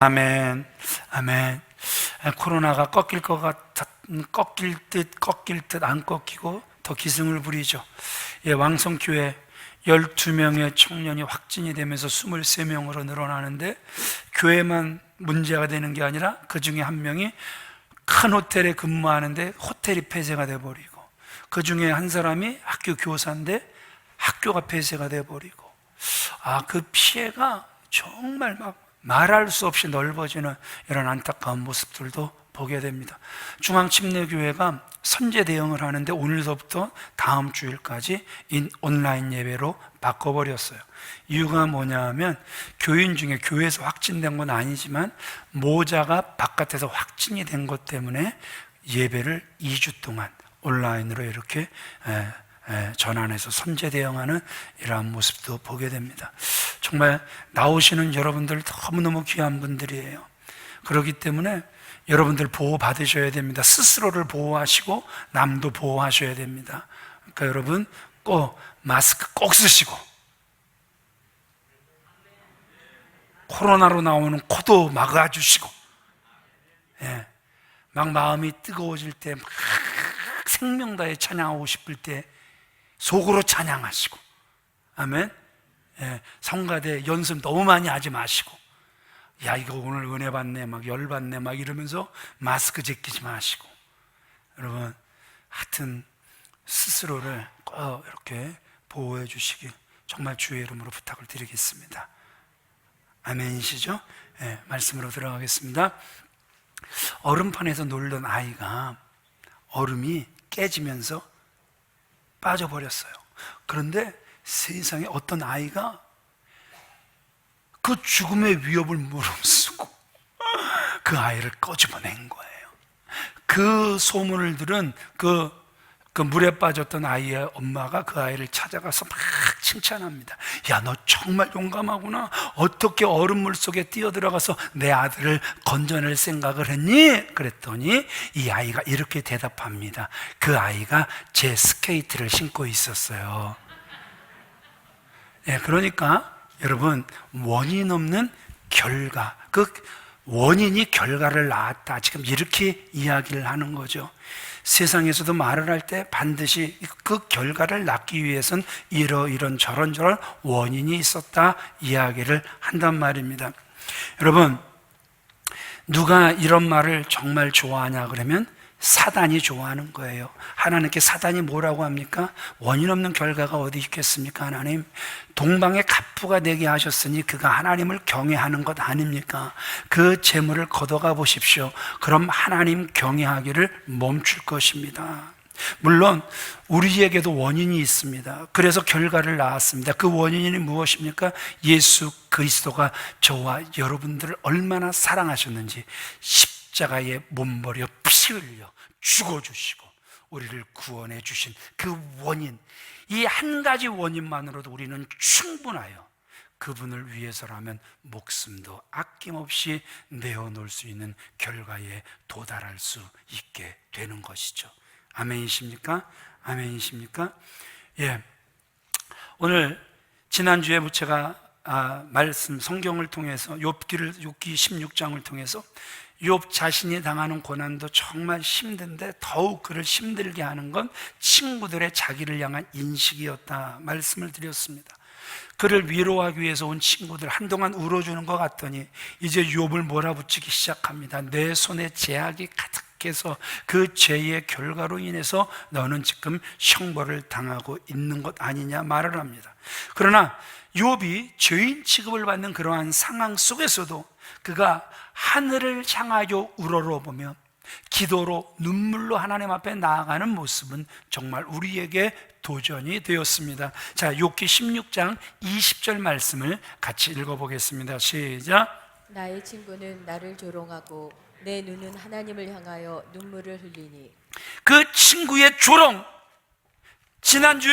아멘, 아멘. 코로나가 꺾일 듯 안 꺾이고 더 기승을 부리죠. 왕성교회 12명의 청년이 확진이 되면서 23명으로 늘어나는데, 교회만 문제가 되는 게 아니라 그 중에 한 명이 큰 호텔에 근무하는데 호텔이 폐쇄가 돼버리고, 그 중에 한 사람이 학교 교사인데 학교가 폐쇄가 돼버리고, 그 피해가 정말 말할 수 없이 넓어지는 이런 안타까운 모습들도 보게 됩니다. 중앙침례교회가 선제 대응을 하는데 오늘서부터 다음 주일까지 온라인 예배로 바꿔버렸어요. 이유가 뭐냐 하면, 교인 중에 교회에서 확진된 건 아니지만 모자가 바깥에서 확진이 된 것 때문에 예배를 2주 동안 온라인으로 이렇게 전환해서 선제 대응하는 이러한 모습도 보게 됩니다. 정말 나오시는 여러분들 너무너무 귀한 분들이에요. 그렇기 때문에 여러분들 보호 받으셔야 됩니다. 스스로를 보호하시고 남도 보호하셔야 됩니다. 그러니까 여러분 꼭 마스크 꼭 쓰시고, 코로나로 나오는 코도 막아주시고, 막 마음이 뜨거워질 때, 막 생명 다해 찬양하고 싶을 때 속으로 찬양하시고, 아멘. 성가대 연습 너무 많이 하지 마시고, 야 이거 오늘 은혜 받네, 막 열 받네, 막 이러면서 마스크 제끼지 마시고, 여러분 하여튼 스스로를 꼭 이렇게 보호해 주시길 정말 주의 이름으로 부탁을 드리겠습니다. 아멘이시죠? 말씀으로 들어가겠습니다. 얼음판에서 놀던 아이가 얼음이 깨지면서 빠져버렸어요. 그런데 세상에 어떤 아이가 그 죽음의 위협을 무릅쓰고 그 아이를 꺼집어낸 거예요. 그 소문을 들은 그 물에 빠졌던 아이의 엄마가 그 아이를 찾아가서 막 칭찬합니다. 야, 너 정말 용감하구나. 어떻게 얼음물 속에 뛰어들어가서 내 아들을 건져낼 생각을 했니? 그랬더니 이 아이가 이렇게 대답합니다. 그 아이가 제 스케이트를 신고 있었어요. 그러니까 여러분, 원인 없는 결과, 그 원인이 결과를 낳았다, 지금 이렇게 이야기를 하는 거죠. 세상에서도 말을 할 때 반드시 그 결과를 낳기 위해서는 이런 저런 원인이 있었다 이야기를 한단 말입니다. 여러분, 누가 이런 말을 정말 좋아하냐 그러면 사단이 좋아하는 거예요. 하나님께 사단이 뭐라고 합니까? 원인 없는 결과가 어디 있겠습니까? 하나님, 동방의 갑부가 되게 하셨으니 그가 하나님을 경외하는 것 아닙니까? 그 재물을 걷어가 보십시오. 그럼 하나님 경외하기를 멈출 것입니다. 물론 우리에게도 원인이 있습니다. 그래서 결과를 낳았습니다. 그 원인이 무엇입니까? 예수 그리스도가 저와 여러분들을 얼마나 사랑하셨는지 십자가에 몸버려 피 흘려 죽어주시고 우리를 구원해 주신 그 원인, 이 한 가지 원인만으로도 우리는 충분하여 그분을 위해서라면 목숨도 아낌없이 내어놓을 수 있는 결과에 도달할 수 있게 되는 것이죠. 아멘이십니까? 아멘이십니까? 오늘 지난주에 제가 말씀 성경을 통해서 욥기 16장을 통해서 욥 자신이 당하는 고난도 정말 힘든데 더욱 그를 힘들게 하는 건 친구들의 자기를 향한 인식이었다 말씀을 드렸습니다. 그를 위로하기 위해서 온 친구들 한동안 울어주는 것 같더니 이제 욥을 몰아붙이기 시작합니다. 내 손에 제약이 가득해서 그 죄의 결과로 인해서 너는 지금 형벌을 당하고 있는 것 아니냐 말을 합니다. 그러나 욥이 죄인 취급을 받는 그러한 상황 속에서도 그가 하늘을 향하여 우러러보며 기도로 눈물로 하나님 앞에 나아가는 모습은 정말 우리에게 도전이 되었습니다. 자, 욥기 16장 20절 말씀을 같이 읽어보겠습니다. 시작. 나의 친구는 나를 조롱하고 내 눈은 하나님을 향하여 눈물을 흘리니. 그 친구의 조롱, 지난주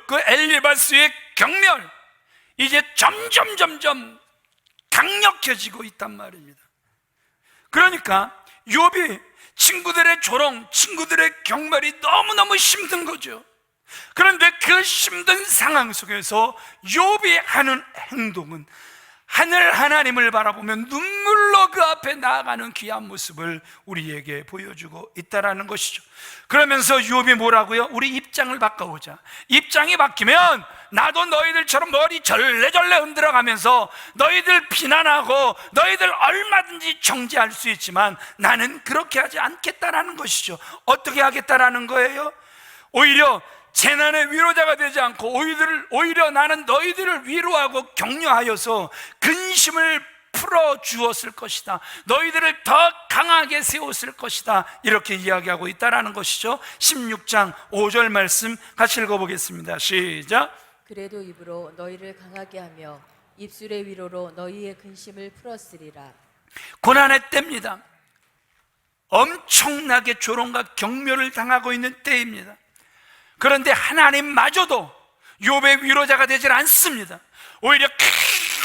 그 엘리바스의 경멸, 이제 점점 강력해지고 있단 말입니다. 그러니까 욥이 친구들의 조롱, 친구들의 경멸이 너무너무 힘든 거죠. 그런데 그 힘든 상황 속에서 욥이 하는 행동은 하늘 하나님을 바라보며 눈물로 그 앞에 나아가는 귀한 모습을 우리에게 보여주고 있다라는 것이죠. 그러면서 욥이 뭐라고요? 우리 입장을 바꿔보자. 입장이 바뀌면 나도 너희들처럼 머리 절레절레 흔들어가면서 너희들 비난하고 너희들 얼마든지 정죄할 수 있지만 나는 그렇게 하지 않겠다라는 것이죠. 어떻게 하겠다라는 거예요? 오히려 재난의 위로자가 되지 않고 오히려 나는 너희들을 위로하고 격려하여서 근심을 풀어주었을 것이다. 너희들을 더 강하게 세웠을 것이다. 이렇게 이야기하고 있다라는 것이죠. 16장 5절 말씀 같이 읽어보겠습니다. 시작. 그래도 입으로 너희를 강하게 하며 입술의 위로로 너희의 근심을 풀었으리라. 고난의 때입니다. 엄청나게 조롱과 경멸을 당하고 있는 때입니다. 그런데 하나님마저도 욥의 위로자가 되질 않습니다. 오히려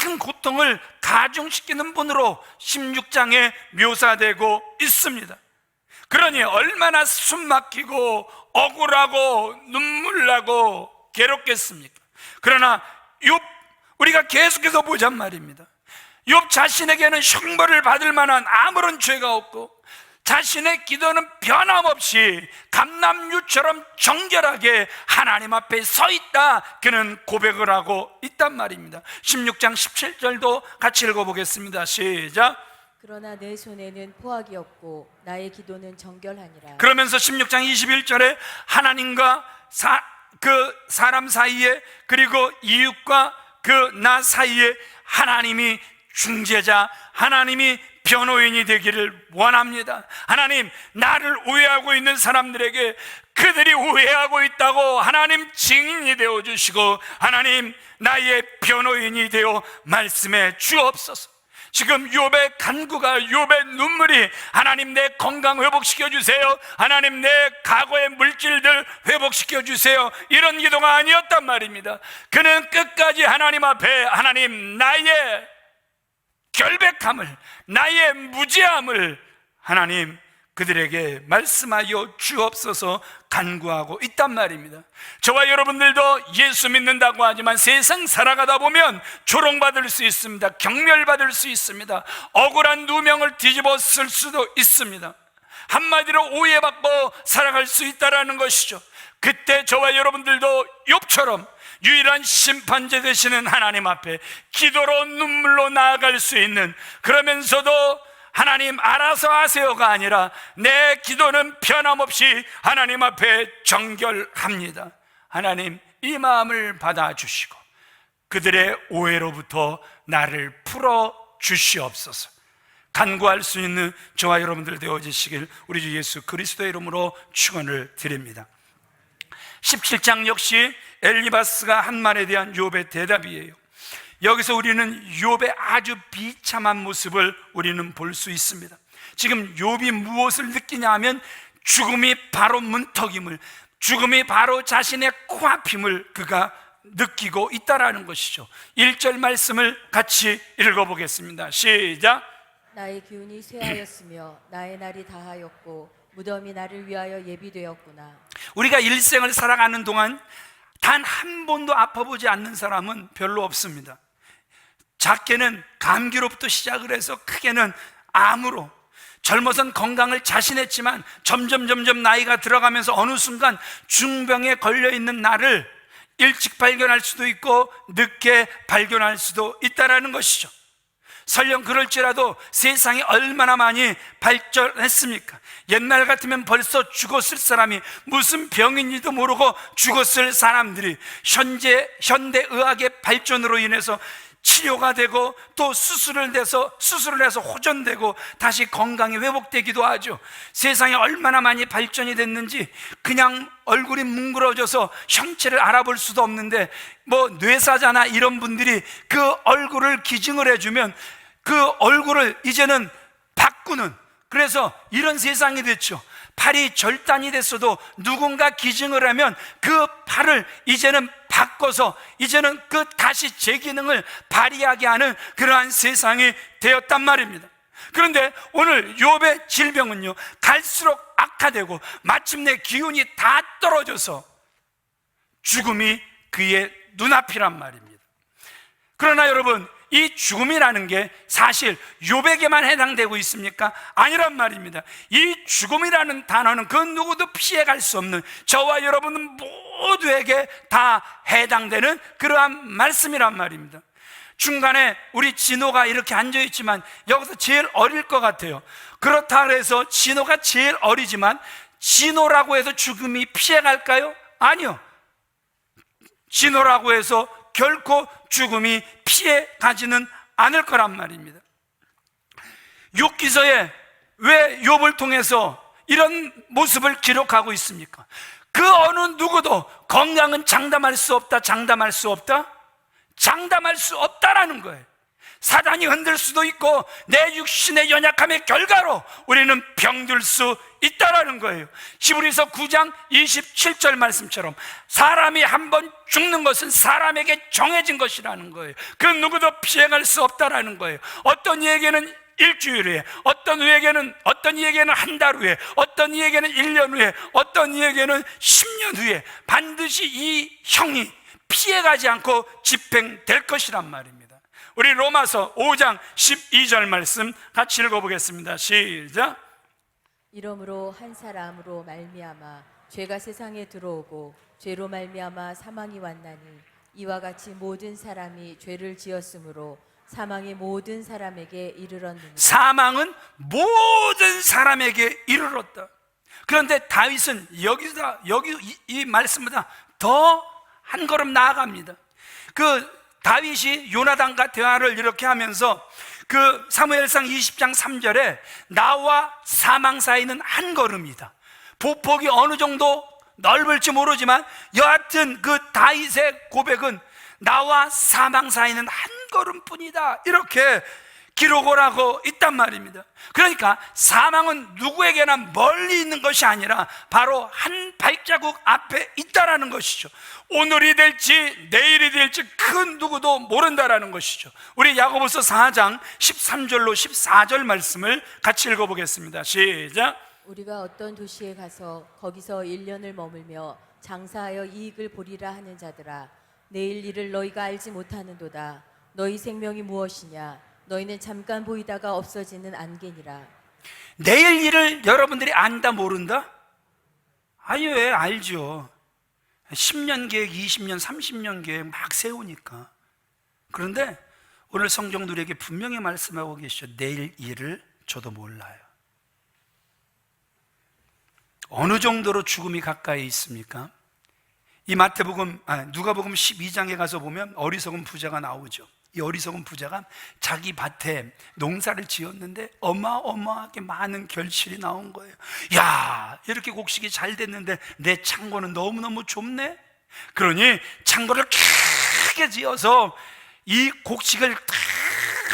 큰 고통을 가중시키는 분으로 16장에 묘사되고 있습니다. 그러니 얼마나 숨막히고 억울하고 눈물나고 괴롭겠습니까? 그러나 욥, 우리가 계속해서 보잔 말입니다. 욥 자신에게는 형벌을 받을 만한 아무런 죄가 없고 자신의 기도는 변함없이 감람류처럼 정결하게 하나님 앞에 서 있다, 그는 고백을 하고 있단 말입니다. 16장 17절도 같이 읽어보겠습니다. 시작. 그러나 내 손에는 포악이 없고 나의 기도는 정결하니라. 그러면서 16장 21절에 하나님과 그 사람 사이에, 그리고 이웃과 그 나 사이에 하나님이 중재자, 하나님이 변호인이 되기를 원합니다. 하나님, 나를 오해하고 있는 사람들에게 그들이 오해하고 있다고 하나님 증인이 되어 주시고, 하나님 나의 변호인이 되어 말씀해 주옵소서. 지금 욥의 간구가, 욥의 눈물이 하나님 내 건강 회복시켜 주세요, 하나님 내 과거의 물질들 회복시켜 주세요, 이런 기도가 아니었단 말입니다. 그는 끝까지 하나님 앞에 하나님 나의 결백함을, 나의 무지함을 하나님 그들에게 말씀하여 주옵소서 간구하고 있단 말입니다. 저와 여러분들도 예수 믿는다고 하지만 세상 살아가다 보면 조롱받을 수 있습니다. 경멸받을 수 있습니다. 억울한 누명을 뒤집어 쓸 수도 있습니다. 한마디로 오해받고 살아갈 수 있다는 것이죠. 그때 저와 여러분들도 욥처럼 유일한 심판자 되시는 하나님 앞에 기도로 눈물로 나아갈 수 있는, 그러면서도 하나님 알아서 하세요가 아니라 내 기도는 변함없이 하나님 앞에 정결합니다. 하나님 이 마음을 받아주시고 그들의 오해로부터 나를 풀어주시옵소서. 간구할 수 있는 저와 여러분들 되어지시길 우리 주 예수 그리스도의 이름으로 축원을 드립니다. 17장 역시 엘리바스가 한 말에 대한 욥의 대답이에요. 여기서 우리는 욥의 아주 비참한 모습을 우리는 볼 수 있습니다. 지금 욥이 무엇을 느끼냐 하면 죽음이 바로 문턱임을, 죽음이 바로 자신의 코앞임을 그가 느끼고 있다라는 것이죠. 1절 말씀을 같이 읽어보겠습니다. 시작. 나의 기운이 쇠하였으며 나의 날이 다하였고 무덤이 나를 위하여 예비되었구나. 우리가 일생을 살아가는 동안 단 한 번도 아파보지 않는 사람은 별로 없습니다. 작게는 감기로부터 시작을 해서 크게는 암으로, 젊어선 건강을 자신했지만 점점 나이가 들어가면서 어느 순간 중병에 걸려있는 나를 일찍 발견할 수도 있고 늦게 발견할 수도 있다는 것이죠. 설령 그럴지라도 세상이 얼마나 많이 발전했습니까? 옛날 같으면 벌써 죽었을 사람이 무슨 병인지도 모르고 죽었을 사람들이 현대의학의 발전으로 인해서 치료가 되고 또 수술을 해서 호전되고 다시 건강이 회복되기도 하죠. 세상이 얼마나 많이 발전이 됐는지 그냥 얼굴이 뭉그러져서 형체를 알아볼 수도 없는데 뭐 뇌사자나 이런 분들이 그 얼굴을 기증을 해주면 그 얼굴을 이제는 바꾸는, 그래서 이런 세상이 됐죠. 팔이 절단이 됐어도 누군가 기증을 하면 그 팔을 이제는 바꿔서 이제는 그 다시 제 기능을 발휘하게 하는 그러한 세상이 되었단 말입니다. 그런데 오늘 욥의 질병은요, 갈수록 악화되고 마침내 기운이 다 떨어져서 죽음이 그의 눈앞이란 말입니다. 그러나 여러분, 이 죽음이라는 게 사실 욥에게만 해당되고 있습니까? 아니란 말입니다. 이 죽음이라는 단어는 그 누구도 피해갈 수 없는 저와 여러분 모두에게 다 해당되는 그러한 말씀이란 말입니다. 중간에 우리 진호가 이렇게 앉아있지만 여기서 제일 어릴 것 같아요. 그렇다 해서 진호가 제일 어리지만 진호라고 해서 죽음이 피해갈까요? 아니요. 진호라고 해서 결코 죽음이 피해가지는 않을 거란 말입니다. 욥기서에 왜 욥을 통해서 이런 모습을 기록하고 있습니까? 그 어느 누구도 건강은 장담할 수 없다, 장담할 수 없다? 장담할 수 없다라는 거예요. 사단이 흔들 수도 있고 내 육신의 연약함의 결과로 우리는 병들 수 있다라는 거예요. 히브리서 9장 27절 말씀처럼 사람이 한번 죽는 것은 사람에게 정해진 것이라는 거예요. 그 누구도 피해갈 수 없다라는 거예요. 어떤 이에게는 일주일 후에, 어떤 이에게는 한 달 후에, 어떤 이에게는 1년 후에, 어떤 이에게는 10년 후에 반드시 이 형이 피해가지 않고 집행될 것이란 말입니다. 우리 로마서 5장 12절 말씀 같이 읽어보겠습니다. 시작. 이러므로 한 사람으로 말미암아 죄가 세상에 들어오고 죄로 말미암아 사망이 왔나니 이와 같이 모든 사람이 죄를 지었으므로 사망이 모든 사람에게 이르렀느니라. 사망은 모든 사람에게 이르렀다. 그런데 다윗은 이 말씀보다 더 한 걸음 나아갑니다. 다윗이 요나단과 대화를 이렇게 하면서 사무엘상 20장 3절에 나와 사망 사이는 한 걸음이다. 보폭이 어느 정도 넓을지 모르지만 여하튼 다윗의 고백은 나와 사망 사이는 한 걸음뿐이다, 이렇게 기록을 하고 있단 말입니다. 그러니까 사망은 누구에게나 멀리 있는 것이 아니라 바로 한 발자국 앞에 있다라는 것이죠. 오늘이 될지 내일이 될지 그 누구도 모른다라는 것이죠. 우리 야고보서 4장 13절로 14절 말씀을 같이 읽어보겠습니다. 시작. 우리가 어떤 도시에 가서 거기서 1년을 머물며 장사하여 이익을 보리라 하는 자들아, 내일 일을 너희가 알지 못하는도다. 너희 생명이 무엇이냐? 너희는 잠깐 보이다가 없어지는 안개니라. 내일 일을 여러분들이 안다 모른다? 아니, 왜 알죠. 10년 계획, 20년, 30년 계획 막 세우니까. 그런데 오늘 성경도 우리에게 분명히 말씀하고 계시죠. 내일 일을 저도 몰라요. 어느 정도로 죽음이 가까이 있습니까? 이 누가복음 12장에 가서 보면 어리석은 부자가 나오죠. 이 어리석은 부자가 자기 밭에 농사를 지었는데 어마어마하게 많은 결실이 나온 거예요. 야, 이렇게 곡식이 잘 됐는데 내 창고는 너무너무 좁네. 그러니 창고를 크게 지어서 이 곡식을 다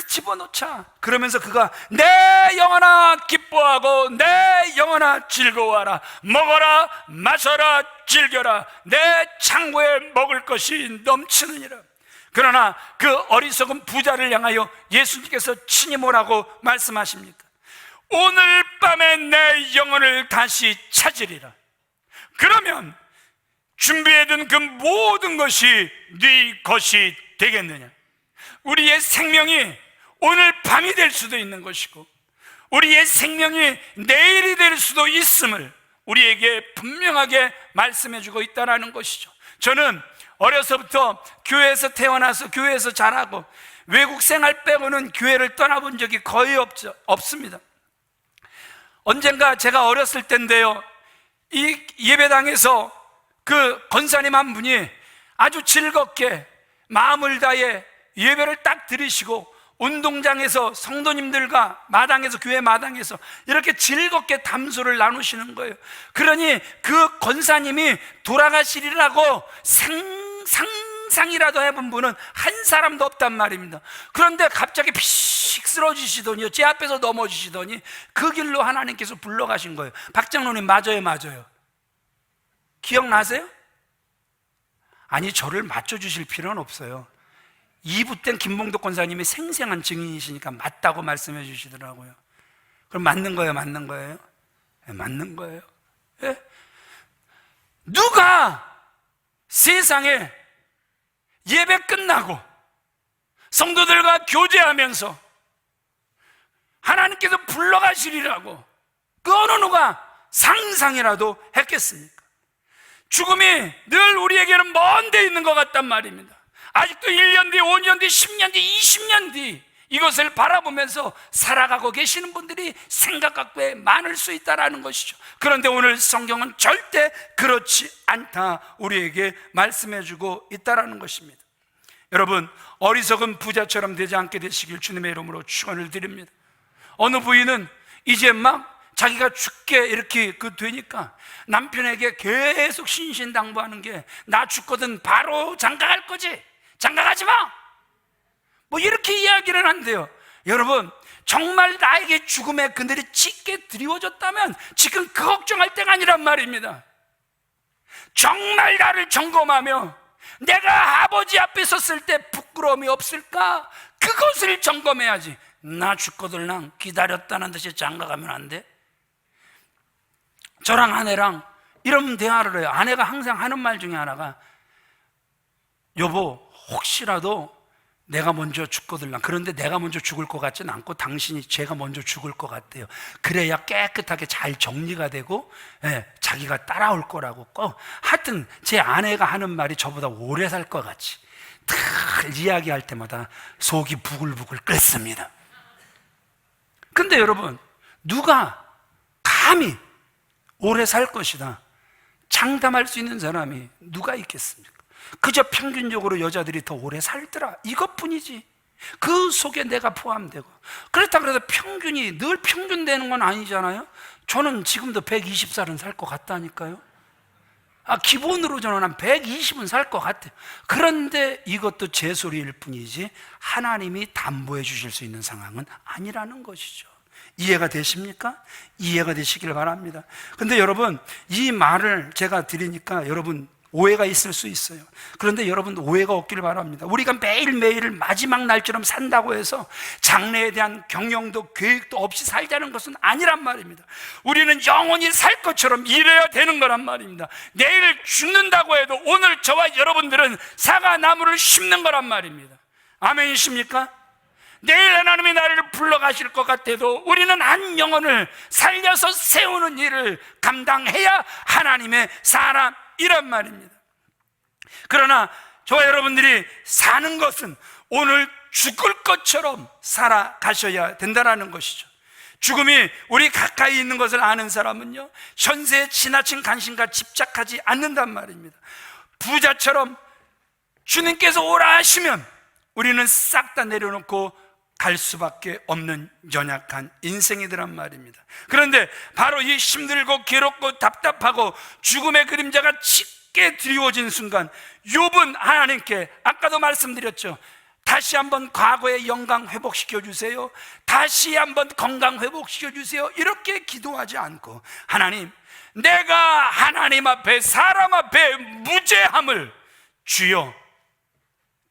집어넣자. 그러면서 그가 내 영혼아 기뻐하고 내 영혼아 즐거워하라. 먹어라 마셔라 즐겨라. 내 창고에 먹을 것이 넘치느니라. 그러나 그 어리석은 부자를 향하여 예수님께서 친히 뭐라고 말씀하십니까? 오늘 밤에 내 영혼을 다시 찾으리라. 그러면 준비해둔 그 모든 것이 네 것이 되겠느냐? 우리의 생명이 오늘 밤이 될 수도 있는 것이고 우리의 생명이 내일이 될 수도 있음을 우리에게 분명하게 말씀해주고 있다는 것이죠. 저는 어려서부터 교회에서 태어나서 교회에서 자라고 외국 생활 빼고는 교회를 떠나본 적이 거의 없습니다. 언젠가 제가 어렸을 때인데요, 이 예배당에서 그 권사님 한 분이 아주 즐겁게 마음을 다해 예배를 딱 드리시고 운동장에서 성도님들과 마당에서, 교회 마당에서 이렇게 즐겁게 담소를 나누시는 거예요. 그러니 그 권사님이 돌아가시리라고 상상이라도 해본 분은 한 사람도 없단 말입니다. 그런데 갑자기 피식 쓰러지시더니요, 제 앞에서 넘어지시더니 그 길로 하나님께서 불러가신 거예요. 박장로님, 맞아요. 기억나세요? 아니, 저를 맞춰주실 필요는 없어요. 2부 땐 김봉덕 권사님이 생생한 증인이시니까 맞다고 말씀해 주시더라고요. 그럼 맞는 거예요? 네, 맞는 거예요. 예? 누가 세상에 예배 끝나고 성도들과 교제하면서 하나님께서 불러가시리라고 그 어느 누가 상상이라도 했겠습니까? 죽음이 늘 우리에게는 먼 데 있는 것 같단 말입니다. 아직도 1년 뒤, 5년 뒤, 10년 뒤, 20년 뒤 이것을 바라보면서 살아가고 계시는 분들이 생각 갖고에 많을 수 있다는 것이죠. 그런데 오늘 성경은 절대 그렇지 않다 우리에게 말씀해 주고 있다는 것입니다. 여러분, 어리석은 부자처럼 되지 않게 되시길 주님의 이름으로 축원을 드립니다. 어느 부인은 이제 막 자기가 죽게 이렇게 되니까 남편에게 계속 신신당부하는 게 나 죽거든 바로 장가갈 거지, 장가가지 마, 뭐 이렇게 이야기를 한대요. 여러분, 정말 나에게 죽음의 그늘이 짙게 드리워졌다면 지금 그 걱정할 때가 아니란 말입니다. 정말 나를 점검하며 내가 아버지 앞에 섰을 때 부끄러움이 없을까, 그것을 점검해야지. 나 죽거들랑 기다렸다는 듯이 장가가면 안 돼? 저랑 아내랑 이런 대화를 해요. 아내가 항상 하는 말 중에 하나가, 여보, 혹시라도 내가 먼저 죽거들랑, 그런데 내가 먼저 죽을 것 같지는 않고 당신이 제가 먼저 죽을 것 같대요. 그래야 깨끗하게 잘 정리가 되고 자기가 따라올 거라고. 꼭 하여튼 제 아내가 하는 말이 저보다 오래 살 것 같이 늘 이야기할 때마다 속이 부글부글 끓습니다. 근데 여러분, 누가 감히 오래 살 것이다 장담할 수 있는 사람이 누가 있겠습니까? 그저 평균적으로 여자들이 더 오래 살더라 이것뿐이지 그 속에 내가 포함되고, 그렇다고 해서 평균이 늘 평균되는 건 아니잖아요. 저는 지금도 120살은 살 것 같다니까요. 기본으로 저는 한 120은 살 것 같아요. 그런데 이것도 제 소리일 뿐이지 하나님이 담보해 주실 수 있는 상황은 아니라는 것이죠. 이해가 되십니까? 이해가 되시길 바랍니다. 근데 여러분, 이 말을 제가 드리니까 여러분 오해가 있을 수 있어요. 그런데 여러분 오해가 없기를 바랍니다. 우리가 매일매일 마지막 날처럼 산다고 해서 장래에 대한 경영도 계획도 없이 살자는 것은 아니란 말입니다. 우리는 영원히 살 것처럼 일해야 되는 거란 말입니다. 내일 죽는다고 해도 오늘 저와 여러분들은 사과나무를 심는 거란 말입니다. 아멘이십니까? 내일 하나님이 나를 불러가실 것 같아도 우리는 한 영혼을 살려서 세우는 일을 감당해야 하나님의 사람이란 말입니다. 그러나 저와 여러분들이 사는 것은 오늘 죽을 것처럼 살아가셔야 된다는 것이죠. 죽음이 우리 가까이 있는 것을 아는 사람은요, 현세에 지나친 관심과 집착하지 않는단 말입니다. 부자처럼 주님께서 오라 하시면 우리는 싹 다 내려놓고 갈 수밖에 없는 연약한 인생이더란 말입니다. 그런데 바로 이 힘들고 괴롭고 답답하고 죽음의 그림자가 짙게 드리워진 순간 욥은 하나님께, 아까도 말씀드렸죠, 다시 한번 과거의 영광 회복시켜 주세요, 다시 한번 건강 회복시켜 주세요, 이렇게 기도하지 않고, 하나님, 내가 하나님 앞에 사람 앞에 무죄함을 주여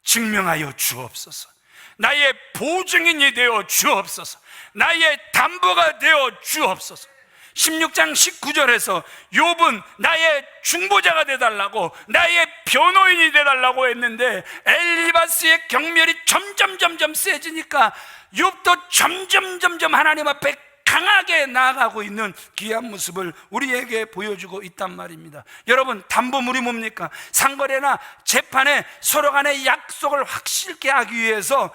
증명하여 주옵소서. 나의 보증인이 되어 주옵소서. 나의 담보가 되어 주옵소서. 16장 19절에서 욥은 나의 중보자가 되달라고, 나의 변호인이 되달라고 했는데 엘리바스의 경멸이 점점 세지니까 욥도 점점 하나님 앞에 강하게 나아가고 있는 귀한 모습을 우리에게 보여주고 있단 말입니다. 여러분, 담보물이 뭡니까? 상거래나 재판에 서로 간의 약속을 확실하게 하기 위해서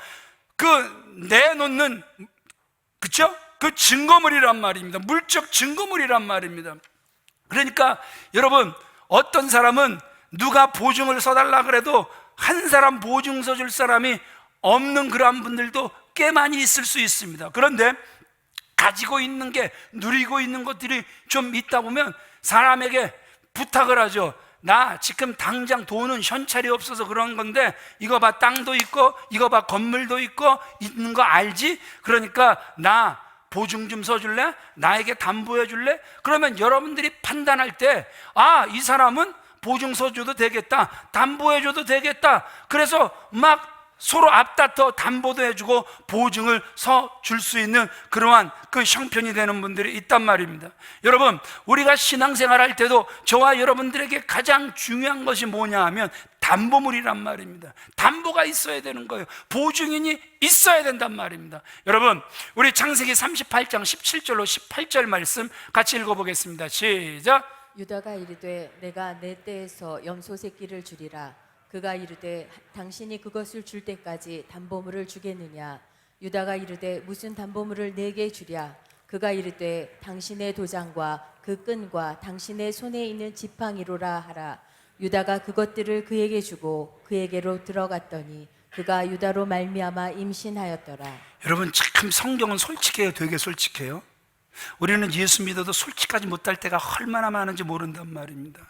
내놓는, 그쵸? 그 증거물이란 말입니다. 물적 증거물이란 말입니다. 그러니까 여러분, 어떤 사람은 누가 보증을 서달라 그래도 한 사람 보증 서줄 사람이 없는 그러한 분들도 꽤 많이 있을 수 있습니다. 그런데 가지고 있는 게, 누리고 있는 것들이 좀 있다 보면 사람에게 부탁을 하죠. 나 지금 당장 돈은 현찰이 없어서 그런 건데 이거 봐, 땅도 있고 이거 봐, 건물도 있고 있는 거 알지? 그러니까 나 보증 좀 서줄래? 나에게 담보해 줄래? 그러면 여러분들이 판단할 때, 이 사람은 보증 서줘도 되겠다, 담보해 줘도 되겠다, 그래서 막 서로 앞다퉈 담보도 해주고 보증을 서줄 수 있는 그러한 그 형편이 되는 분들이 있단 말입니다. 여러분, 우리가 신앙생활 할 때도 저와 여러분들에게 가장 중요한 것이 뭐냐 하면 담보물이란 말입니다. 담보가 있어야 되는 거예요. 보증인이 있어야 된단 말입니다. 여러분, 우리 창세기 38장 17절로 18절 말씀 같이 읽어보겠습니다. 시작. 유다가 이르되 내가 내 때에서 염소 새끼를 주리라. 그가 이르되 당신이 그것을 줄 때까지 담보물을 주겠느냐. 유다가 이르되 무슨 담보물을 내게 주랴. 그가 이르되 당신의 도장과 그 끈과 당신의 손에 있는 지팡이로라 하라. 유다가 그것들을 그에게 주고 그에게로 들어갔더니 그가 유다로 말미암아 임신하였더라. 여러분, 참 성경은 솔직해요. 되게 솔직해요. 우리는 예수 믿어도 솔직하지 못할 때가 얼마나 많은지 모른단 말입니다.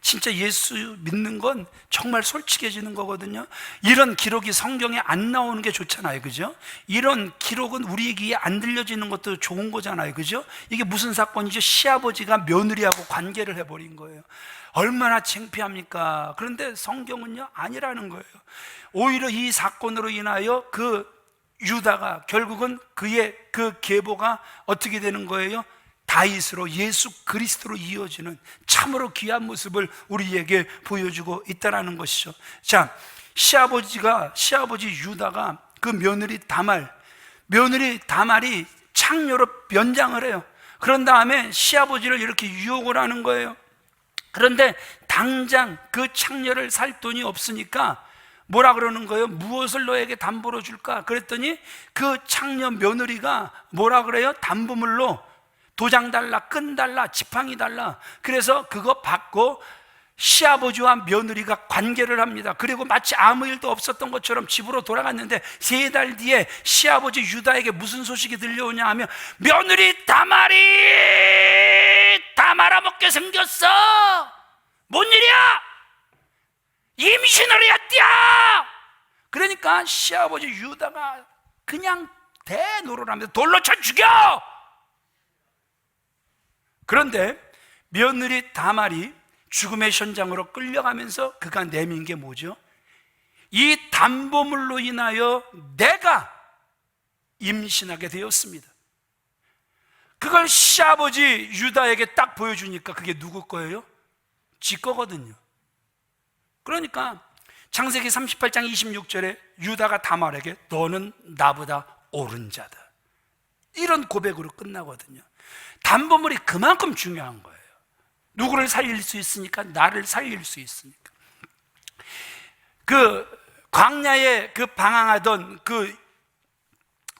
진짜 예수 믿는 건 정말 솔직해지는 거거든요. 이런 기록이 성경에 안 나오는 게 좋잖아요, 그죠? 이런 기록은 우리 귀에 안 들려지는 것도 좋은 거잖아요, 그죠? 이게 무슨 사건이죠? 시아버지가 며느리하고 관계를 해버린 거예요. 얼마나 창피합니까? 그런데 성경은요, 아니라는 거예요. 오히려 이 사건으로 인하여 그 유다가 결국은 그의 그 계보가 어떻게 되는 거예요? 다윗으로, 예수 그리스도로 이어지는 참으로 귀한 모습을 우리에게 보여주고 있다는 것이죠. 자, 시아버지 유다가 그 며느리 다말이 창녀로 변장을 해요. 그런 다음에 시아버지를 이렇게 유혹을 하는 거예요. 그런데 당장 그 창녀를 살 돈이 없으니까 뭐라 그러는 거예요? 무엇을 너에게 담보로 줄까? 그랬더니 그 창녀 며느리가 뭐라 그래요? 담보물로 도장 달라, 끈 달라, 지팡이 달라. 그래서 그거 받고 시아버지와 며느리가 관계를 합니다. 그리고 마치 아무 일도 없었던 것처럼 집으로 돌아갔는데 3달 뒤에 시아버지 유다에게 무슨 소식이 들려오냐 하면 며느리 다말이 다 말아먹게 생겼어. 뭔 일이야? 임신을 했디야. 그러니까 시아버지 유다가 그냥 대노를 하면서 돌로 쳐 죽여. 그런데 며느리 다말이 죽음의 현장으로 끌려가면서 그가 내민 게 뭐죠? 이 담보물로 인하여 내가 임신하게 되었습니다. 그걸 시아버지 유다에게 딱 보여주니까 그게 누구 거예요? 지 거거든요. 그러니까 창세기 38장 26절에 유다가 다말에게 너는 나보다 옳은 자다, 이런 고백으로 끝나거든요. 담보물이 그만큼 중요한 거예요. 누구를 살릴 수 있으니까? 나를 살릴 수 있으니까. 그 광야에 그 방황하던 그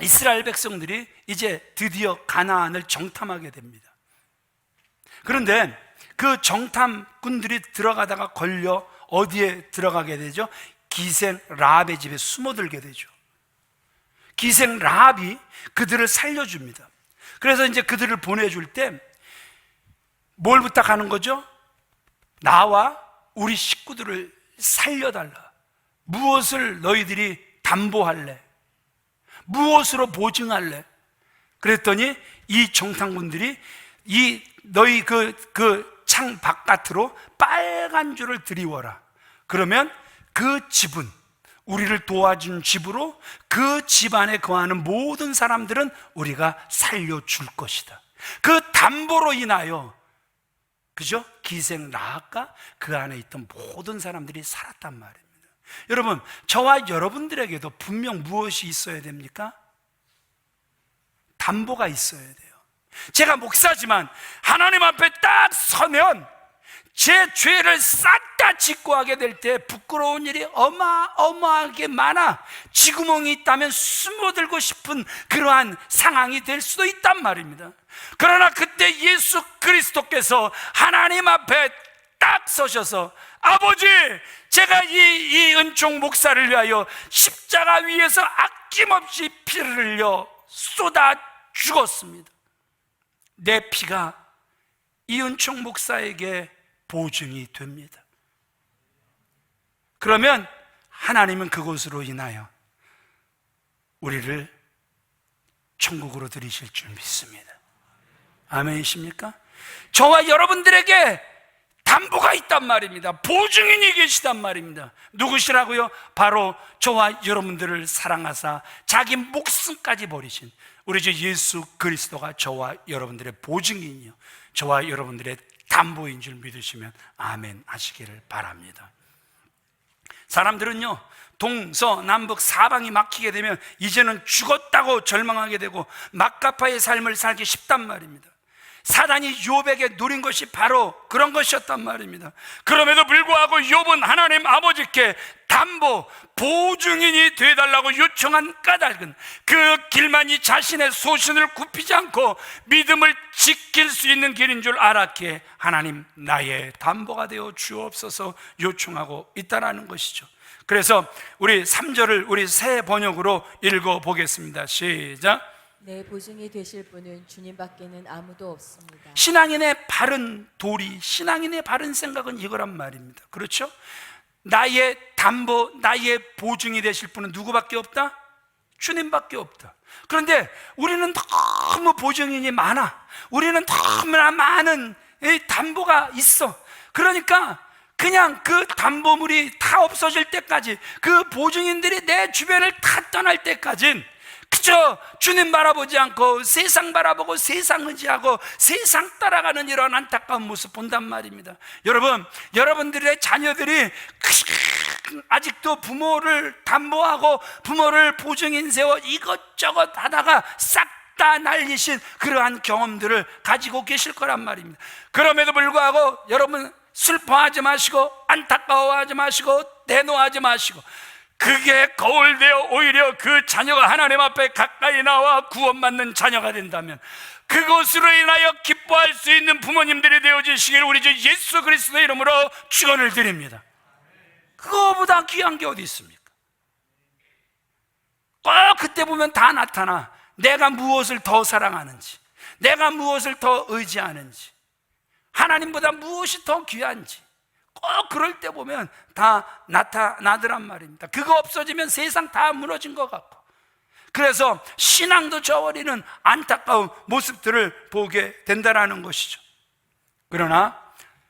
이스라엘 백성들이 이제 드디어 가나안을 정탐하게 됩니다. 그런데 그 정탐꾼들이 들어가다가 걸려 어디에 들어가게 되죠? 기생 라합의 집에 숨어들게 되죠. 기생 라합이 그들을 살려줍니다. 그래서 이제 그들을 보내줄 때 뭘 부탁하는 거죠? 나와 우리 식구들을 살려달라. 무엇을 너희들이 담보할래? 무엇으로 보증할래? 그랬더니 이 정탐꾼들이 너희 그 창 바깥으로 빨간 줄을 들이워라. 그러면 그 집은, 우리를 도와준 집으로 그 집안에 거하는 모든 사람들은 우리가 살려줄 것이다. 그 담보로 인하여, 그죠? 기생 라합과 그 안에 있던 모든 사람들이 살았단 말입니다. 여러분, 저와 여러분들에게도 분명 무엇이 있어야 됩니까? 담보가 있어야 돼요. 제가 목사지만 하나님 앞에 딱 서면 제 죄를 싹 다 짓고 하게 될 때 부끄러운 일이 어마어마하게 많아 쥐구멍이 있다면 숨어들고 싶은 그러한 상황이 될 수도 있단 말입니다. 그러나 그때 예수 그리스도께서 하나님 앞에 딱 서셔서 아버지, 제가 이 은총 목사를 위하여 십자가 위에서 아낌없이 피를 흘려 쏟아 죽었습니다. 내 피가 이 은총 목사에게 보증이 됩니다. 그러면 하나님은 그것으로 인하여 우리를 천국으로 들이실 줄 믿습니다. 아멘이십니까? 저와 여러분들에게 담보가 있단 말입니다. 보증인이 계시단 말입니다. 누구시라고요? 바로 저와 여러분들을 사랑하사 자기 목숨까지 버리신 우리 주 예수 그리스도가 저와 여러분들의 보증인이요, 저와 여러분들의 담보인 줄 믿으시면 아멘 하시기를 바랍니다. 사람들은요, 동서남북 사방이 막히게 되면 이제는 죽었다고 절망하게 되고 막가파의 삶을 살기 쉽단 말입니다. 사단이 욥에게 누린 것이 바로 그런 것이었단 말입니다. 그럼에도 불구하고 욥은 하나님 아버지께 담보, 보증인이 되어달라고 요청한 까닭은 그 길만이 자신의 소신을 굽히지 않고 믿음을 지킬 수 있는 길인 줄 알았기에 하나님 나의 담보가 되어 주옵소서 요청하고 있다라는 것이죠. 그래서 우리 3절을 우리 새 번역으로 읽어보겠습니다. 시작. 내 보증이 되실 분은 주님밖에는 아무도 없습니다. 신앙인의 바른 도리, 신앙인의 바른 생각은 이거란 말입니다. 그렇죠? 나의 담보, 나의 보증이 되실 분은 누구밖에 없다? 주님밖에 없다. 그런데 우리는 너무 보증인이 많아. 우리는 너무나 많은 담보가 있어. 그러니까 그냥 그 담보물이 다 없어질 때까지, 그 보증인들이 내 주변을 다 떠날 때까진 그저 주님 바라보지 않고 세상 바라보고 세상 의지하고 세상 따라가는 이런 안타까운 모습 본단 말입니다. 여러분, 여러분들의 자녀들이 아직도 부모를 담보하고 부모를 보증인 세워 이것저것 하다가 싹 다 날리신 그러한 경험들을 가지고 계실 거란 말입니다. 그럼에도 불구하고 여러분 슬퍼하지 마시고 안타까워하지 마시고 대노하지 마시고, 그게 거울되어 오히려 그 자녀가 하나님 앞에 가까이 나와 구원받는 자녀가 된다면 그것으로 인하여 기뻐할 수 있는 부모님들이 되어주시길 우리 주 예수 그리스도의 이름으로 축원을 드립니다. 그거보다 귀한 게 어디 있습니까? 꼭 그때 보면 다 나타나. 내가 무엇을 더 사랑하는지, 내가 무엇을 더 의지하는지, 하나님보다 무엇이 더 귀한지 꼭 그럴 때 보면 다 나타나더란 말입니다. 그거 없어지면 세상 다 무너진 것 같고, 그래서 신앙도 저버리는 안타까운 모습들을 보게 된다는 것이죠. 그러나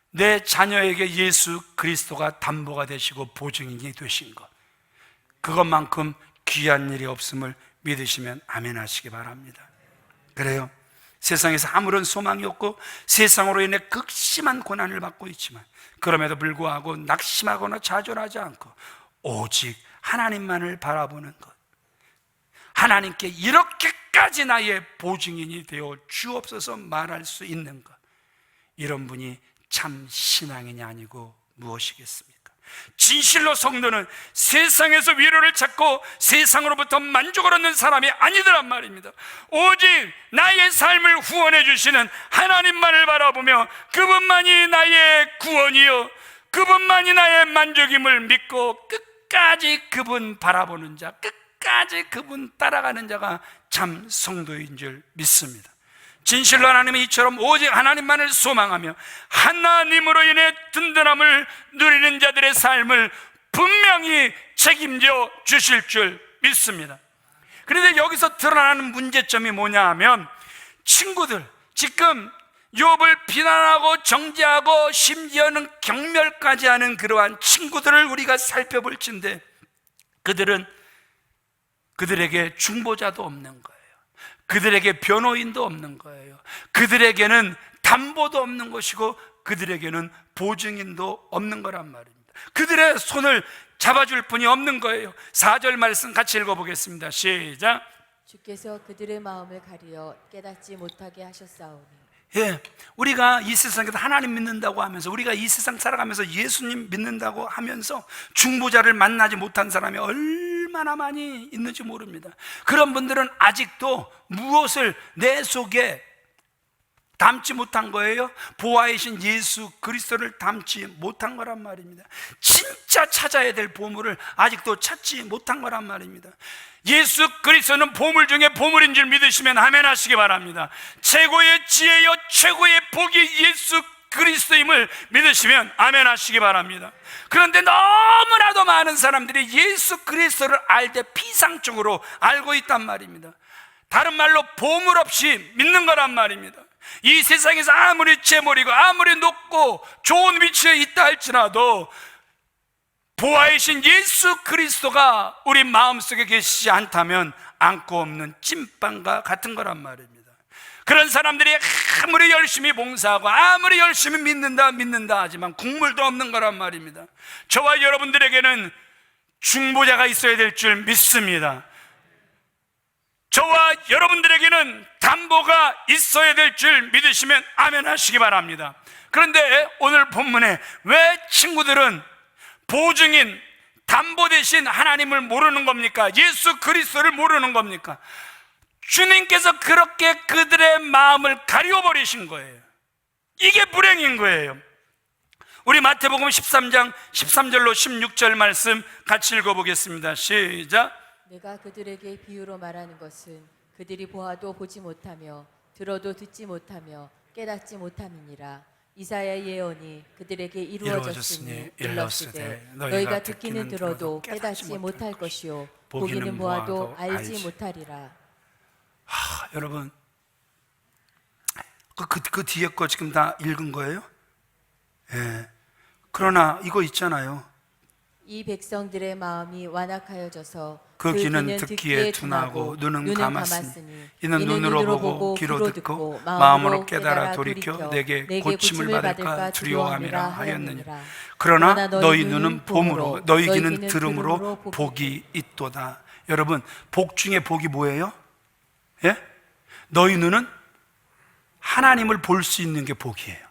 내 자녀에게 예수 그리스도가 담보가 되시고 보증인이 되신 것, 그것만큼 귀한 일이 없음을 믿으시면 아멘 하시기 바랍니다. 그래요, 세상에서 아무런 소망이 없고 세상으로 인해 극심한 고난을 받고 있지만 그럼에도 불구하고 낙심하거나 좌절하지 않고 오직 하나님만을 바라보는 것, 하나님께 이렇게까지 나의 보증인이 되어 주옵소서 말할 수 있는 것, 이런 분이 참 신앙인이 아니고 무엇이겠습니까? 진실로 성도는 세상에서 위로를 찾고 세상으로부터 만족을 얻는 사람이 아니더란 말입니다. 오직 나의 삶을 후원해 주시는 하나님만을 바라보며 그분만이 나의 구원이요 그분만이 나의 만족임을 믿고 끝까지 그분 바라보는 자, 끝까지 그분 따라가는 자가 참 성도인 줄 믿습니다. 진실로 하나님은 이처럼 오직 하나님만을 소망하며 하나님으로 인해 든든함을 누리는 자들의 삶을 분명히 책임져 주실 줄 믿습니다. 그런데 여기서 드러나는 문제점이 뭐냐 하면, 친구들, 지금 욥을 비난하고 정죄하고 심지어는 경멸까지 하는 그러한 친구들을 우리가 살펴볼 텐데, 그들에게 중보자도 없는 거예요. 그들에게 변호인도 없는 거예요. 그들에게는 담보도 없는 것이고 그들에게는 보증인도 없는 거란 말입니다. 그들의 손을 잡아줄 분이 없는 거예요. 4절 말씀 같이 읽어보겠습니다. 시작. 주께서 그들의 마음을 가리어 깨닫지 못하게 하셨사오니. 예, 우리가 이 세상에서 하나님 믿는다고 하면서, 우리가 이 세상 살아가면서 예수님 믿는다고 하면서 중보자를 만나지 못한 사람이 얼마나 많이 있는지 모릅니다. 그런 분들은 아직도 무엇을 내 속에 담지 못한 거예요? 보아이신 예수 그리스도를 담지 못한 거란 말입니다. 진짜 찾아야 될 보물을 아직도 찾지 못한 거란 말입니다. 예수 그리스도는 보물 중에 보물인 줄 믿으시면 아멘 하시기 바랍니다. 최고의 지혜요 최고의 복이 예수 그리스도임을 믿으시면 아멘 하시기 바랍니다. 그런데 너무나도 많은 사람들이 예수 그리스도를 알되 피상적으로 알고 있단 말입니다. 다른 말로 보물 없이 믿는 거란 말입니다. 이 세상에서 아무리 재물이고 아무리 높고 좋은 위치에 있다 할지라도 보아이신 예수 그리스도가 우리 마음속에 계시지 않다면 안고 없는 찐빵과 같은 거란 말입니다. 그런 사람들이 아무리 열심히 봉사하고 아무리 열심히 믿는다 하지만 국물도 없는 거란 말입니다. 저와 여러분들에게는 중보자가 있어야 될 줄 믿습니다. 저와 여러분들에게는 담보가 있어야 될 줄 믿으시면 아멘 하시기 바랍니다. 그런데 오늘 본문에 왜 친구들은 보증인, 담보 대신 하나님을 모르는 겁니까? 예수 그리스도를 모르는 겁니까? 주님께서 그렇게 그들의 마음을 가려버리신 거예요. 이게 불행인 거예요. 우리 마태복음 13장 13절로 16절 말씀 같이 읽어보겠습니다. 시작. 내가 그들에게 비유로 말하는 것은 그들이 보아도 보지 못하며 들어도 듣지 못하며 깨닫지 못함이니라. 이사야의 예언이 그들에게 이루어졌으니 일렀으되 너희가 듣기는 들어도 깨닫지 못할 것이요 보기는 보아도 알지 못하리라. 여러분, 그 뒤에 거 지금 다 읽은 거예요? 예. 그러나 이거 있잖아요. 이 백성들의 마음이 완악하여져서 그 귀는 듣기에 둔하고 눈은 감았으니 이는 눈으로 보고 귀로 듣고 마음으로 깨달아 돌이켜 내게 고침을 받을까 두려워함이라 하였느니라. 그러나 너희 눈은 봄으로 너희 귀는 들음으로 복이 있도다. 여러분, 복 중에 복이 뭐예요? 예? 너희 눈은 하나님을 볼 수 있는 게 복이에요.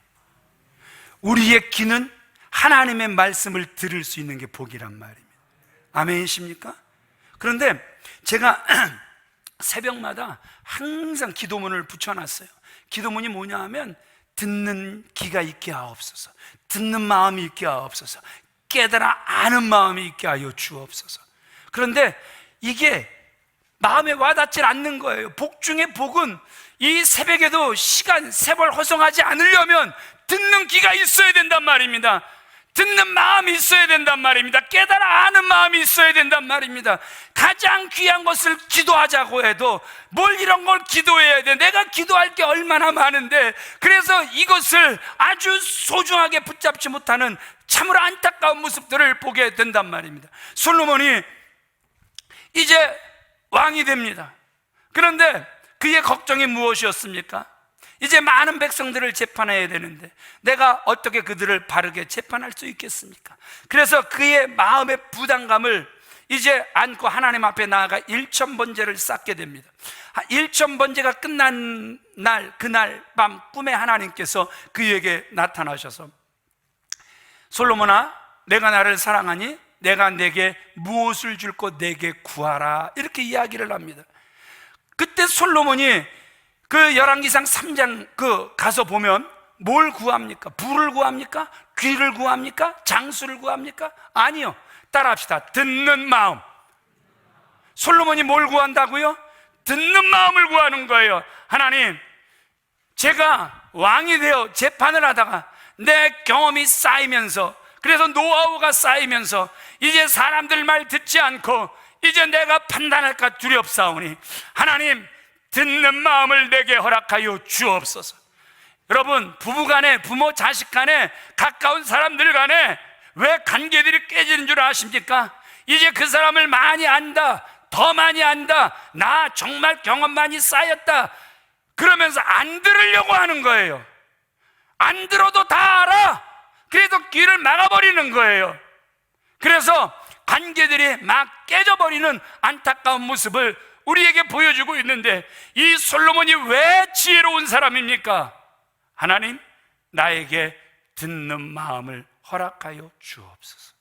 우리의 귀는 하나님의 말씀을 들을 수 있는 게 복이란 말입니다. 아멘이십니까? 그런데 제가 새벽마다 항상 기도문을 붙여놨어요. 기도문이 뭐냐 하면 듣는 귀가 있게 하옵소서, 듣는 마음이 있게 하옵소서, 깨달아 아는 마음이 있게 하여 주옵소서. 그런데 이게 마음에 와닿질 않는 거예요. 복 중에 복은 이 새벽에도 시간 세벌 허송하지 않으려면 듣는 귀가 있어야 된단 말입니다. 듣는 마음이 있어야 된단 말입니다. 깨달아 아는 마음이 있어야 된단 말입니다. 가장 귀한 것을 기도하자고 해도 뭘 이런 걸 기도해야 돼? 내가 기도할 게 얼마나 많은데, 그래서 이것을 아주 소중하게 붙잡지 못하는 참으로 안타까운 모습들을 보게 된단 말입니다. 솔로몬이 이제 왕이 됩니다. 그런데 그의 걱정이 무엇이었습니까? 이제 많은 백성들을 재판해야 되는데 내가 어떻게 그들을 바르게 재판할 수 있겠습니까? 그래서 그의 마음의 부담감을 이제 안고 하나님 앞에 나아가 일천번제를 쌓게 됩니다. 일천번제가 끝난 날, 그날 밤 꿈에 하나님께서 그에게 나타나셔서 솔로몬아, 내가 나를 사랑하니 내가 내게 무엇을 줄고 내게 구하라, 이렇게 이야기를 합니다. 그때 솔로몬이 그 열왕기상 3장 가서 보면 뭘 구합니까? 부를 구합니까? 귀를 구합니까? 장수를 구합니까? 아니요. 따라합시다. 듣는 마음. 솔로몬이 뭘 구한다고요? 듣는 마음을 구하는 거예요. 하나님, 제가 왕이 되어 재판을 하다가 내 경험이 쌓이면서, 그래서 노하우가 쌓이면서 이제 사람들 말 듣지 않고 이제 내가 판단할까 두렵사오니 하나님, 듣는 마음을 내게 허락하여 주옵소서. 여러분, 부부간에, 부모 자식 간에, 가까운 사람들 간에 왜 관계들이 깨지는 줄 아십니까? 이제 그 사람을 많이 안다, 더 많이 안다, 나 정말 경험 많이 쌓였다, 그러면서 안 들으려고 하는 거예요. 안 들어도 다 알아. 그래도 귀를 막아버리는 거예요. 그래서 관계들이 막 깨져버리는 안타까운 모습을 우리에게 보여주고 있는데, 이 솔로몬이 왜 지혜로운 사람입니까? 하나님, 나에게 듣는 마음을 허락하여 주옵소서.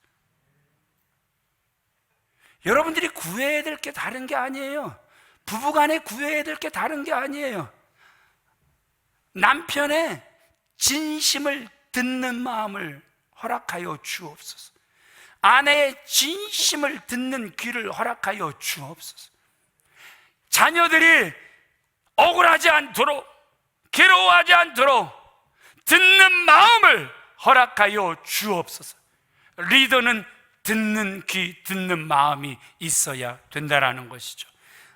여러분들이 구해야 될 게 다른 게 아니에요. 부부간에 구해야 될 게 다른 게 아니에요. 남편의 진심을 듣는 마음을 허락하여 주옵소서. 아내의 진심을 듣는 귀를 허락하여 주옵소서. 자녀들이 억울하지 않도록, 괴로워하지 않도록 듣는 마음을 허락하여 주옵소서. 리더는 듣는 귀, 듣는 마음이 있어야 된다라는 것이죠.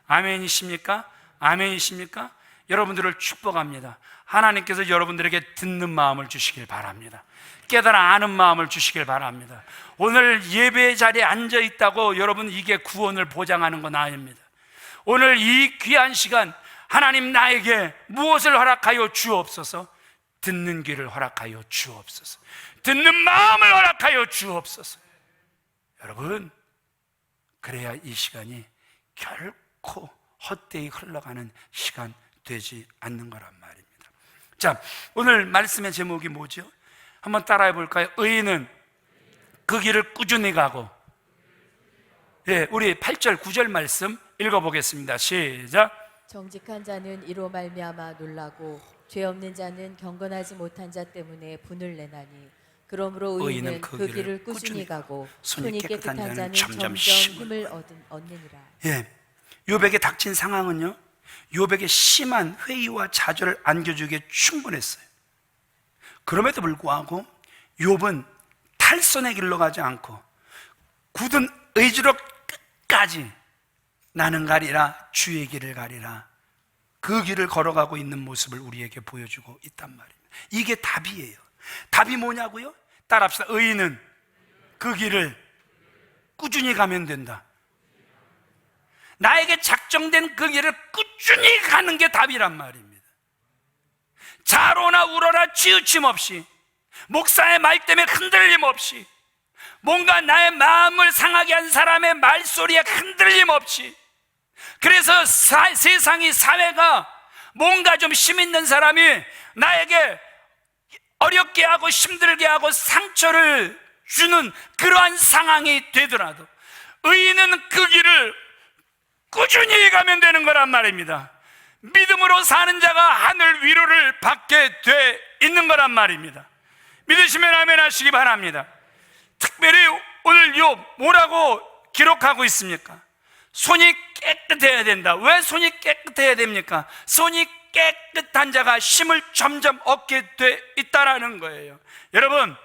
아멘이십니까? 아멘이십니까? 여러분들을 축복합니다. 하나님께서 여러분들에게 듣는 마음을 주시길 바랍니다. 깨달아 아는 마음을 주시길 바랍니다. 오늘 예배의 자리에 앉아 있다고 여러분 이게 구원을 보장하는 건 아닙니다. 오늘 이 귀한 시간, 하나님 나에게 무엇을 허락하여 주옵소서? 듣는 귀를 허락하여 주옵소서. 듣는 마음을 허락하여 주옵소서. 여러분, 그래야 이 시간이 결코 헛되이 흘러가는 시간 되지 않는 거란 말입니다. 자, 오늘 말씀의 제목이 뭐죠? 한번 따라해 볼까요? 의인은 그 길을 꾸준히 가고. 예, 우리 8절 9절 말씀 읽어보겠습니다. 시작. 정직한 자는 이로 말미암아 놀라고 죄 없는 자는 경건하지 못한 자 때문에 분을 내나니 그러므로 의인은 그 길을 꾸준히 가고 손이 깨끗한 자는 점점 힘을 얻느니라. 예, 욥에게 닥친 상황은요, 욥에게 심한 회의와 좌절을 안겨주기에 충분했어요. 그럼에도 불구하고 욥은 탈선의 길로 가지 않고 굳은 의지로 끝까지 나는 가리라 주의 길을 가리라, 그 길을 걸어가고 있는 모습을 우리에게 보여주고 있단 말입니다. 이게 답이에요. 답이 뭐냐고요? 따라합시다. 의인은 그 길을 꾸준히 가면 된다. 나에게 작정된 그 길을 꾸준히 가는 게 답이란 말입니다. 자로나 우러나 치우침 없이, 목사의 말 때문에 흔들림 없이, 뭔가 나의 마음을 상하게 한 사람의 말소리에 흔들림 없이, 그래서 세상이, 사회가 뭔가 좀 힘 있는 사람이 나에게 어렵게 하고 힘들게 하고 상처를 주는 그러한 상황이 되더라도 의인은 그 길을 꾸준히 가면 되는 거란 말입니다. 믿음으로 사는 자가 하늘 위로를 받게 돼 있는 거란 말입니다. 믿으시면 아멘 하시기 바랍니다. 특별히 오늘 욥 뭐라고 기록하고 있습니까? 손이 깨끗해야 된다. 왜 손이 깨끗해야 됩니까? 손이 깨끗한 자가 힘을 점점 얻게 돼 있다라는 거예요. 여러분,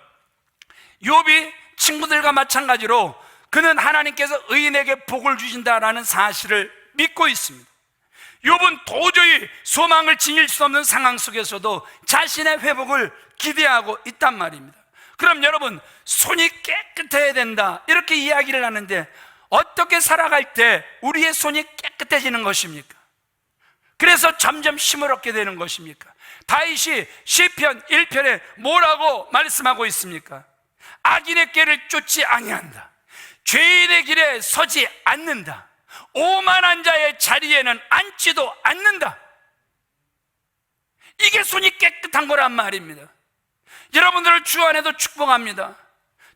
욥이 친구들과 마찬가지로 그는 하나님께서 의인에게 복을 주신다라는 사실을 믿고 있습니다. 욥은 도저히 소망을 지닐 수 없는 상황 속에서도 자신의 회복을 기대하고 있단 말입니다. 그럼 여러분, 손이 깨끗해야 된다 이렇게 이야기를 하는데 어떻게 살아갈 때 우리의 손이 깨끗해지는 것입니까? 그래서 점점 힘을 얻게 되는 것입니까? 다윗이 시편 1편에 뭐라고 말씀하고 있습니까? 악인의 길을 쫓지 아니한다, 죄인의 길에 서지 않는다, 오만한 자의 자리에는 앉지도 않는다. 이게 손이 깨끗한 거란 말입니다. 여러분들을 주 안에도 축복합니다.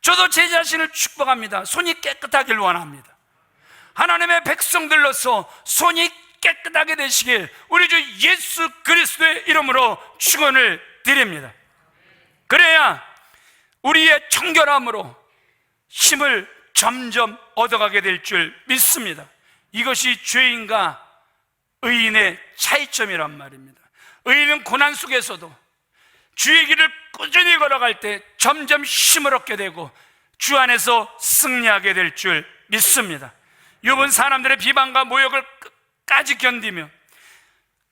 저도 제 자신을 축복합니다. 손이 깨끗하길 원합니다. 하나님의 백성들로서 손이 깨끗하게 되시길 우리 주 예수 그리스도의 이름으로 축원을 드립니다. 그래야 우리의 청결함으로 힘을 점점 얻어가게 될 줄 믿습니다. 이것이 죄인과 의인의 차이점이란 말입니다. 의인은 고난 속에서도 주의 길을 꾸준히 걸어갈 때 점점 힘을 얻게 되고 주 안에서 승리하게 될 줄 믿습니다. 욥은 사람들의 비방과 모욕을 끝까지 견디며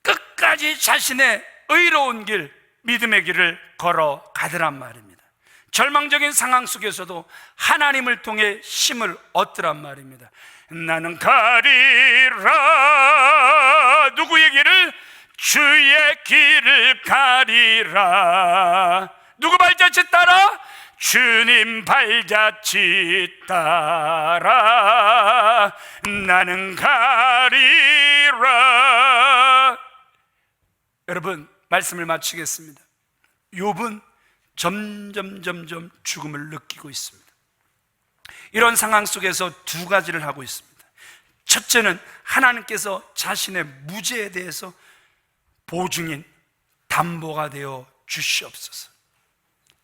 끝까지 자신의 의로운 길, 믿음의 길을 걸어가더란 말입니다. 절망적인 상황 속에서도 하나님을 통해 힘을 얻더란 말입니다. 나는 가리라, 누구의 길을? 주의 길을 가리라. 누구 발자취 따라? 주님 발자취 따라 나는 가리라. 여러분, 말씀을 마치겠습니다. 욥은 점점 죽음을 느끼고 있습니다. 이런 상황 속에서 두 가지를 하고 있습니다. 첫째는 하나님께서 자신의 무죄에 대해서 보증인, 담보가 되어 주시옵소서.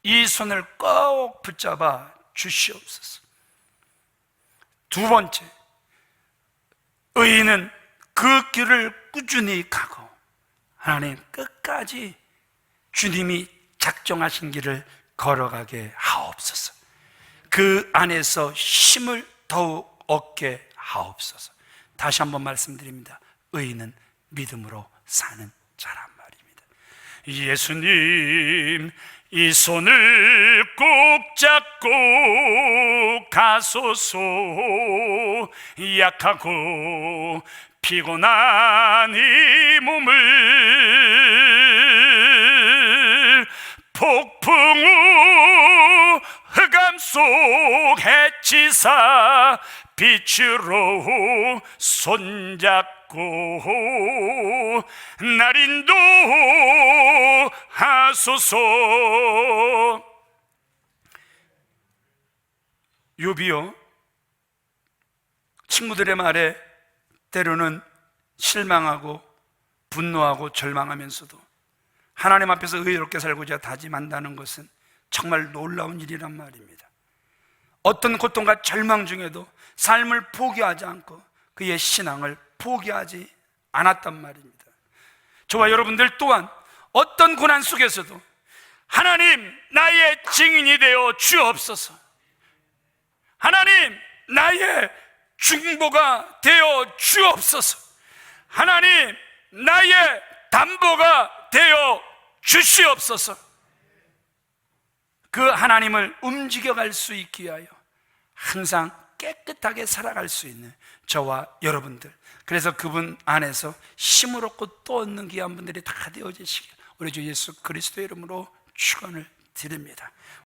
이 손을 꼭 붙잡아 주시옵소서. 두 번째, 의인은 그 길을 꾸준히 가고 하나님 끝까지 주님이 작정하신 길을 걸어가게 하옵소서. 그 안에서 힘을 더욱 얻게 하옵소서. 다시 한번 말씀드립니다. 의인은 믿음으로 사는 자란 말입니다. 예수님, 이 손을 꼭 잡고 가소서. 약하고 피곤한 이 몸을 폭풍 후 흑암 속 해치사 빛으로 손잡고 날 인도하소서. 욥이요, 친구들의 말에 때로는 실망하고 분노하고 절망하면서도 하나님 앞에서 의롭게 살고자 다짐한다는 것은 정말 놀라운 일이란 말입니다. 어떤 고통과 절망 중에도 삶을 포기하지 않고 그의 신앙을 포기하지 않았단 말입니다. 저와 여러분들 또한 어떤 고난 속에서도 하나님, 나의 증인이 되어 주옵소서, 하나님, 나의 중보가 되어 주옵소서, 하나님, 나의 담보가 되어 주시옵소서, 그 하나님을 움직여갈 수 있기 위하여 항상 깨끗하게 살아갈 수 있는 저와 여러분들, 그래서 그분 안에서 힘을 얻고 또 얻는 귀한 분들이 다 되어지시길 우리 주 예수 그리스도의 이름으로 축원을 드립니다.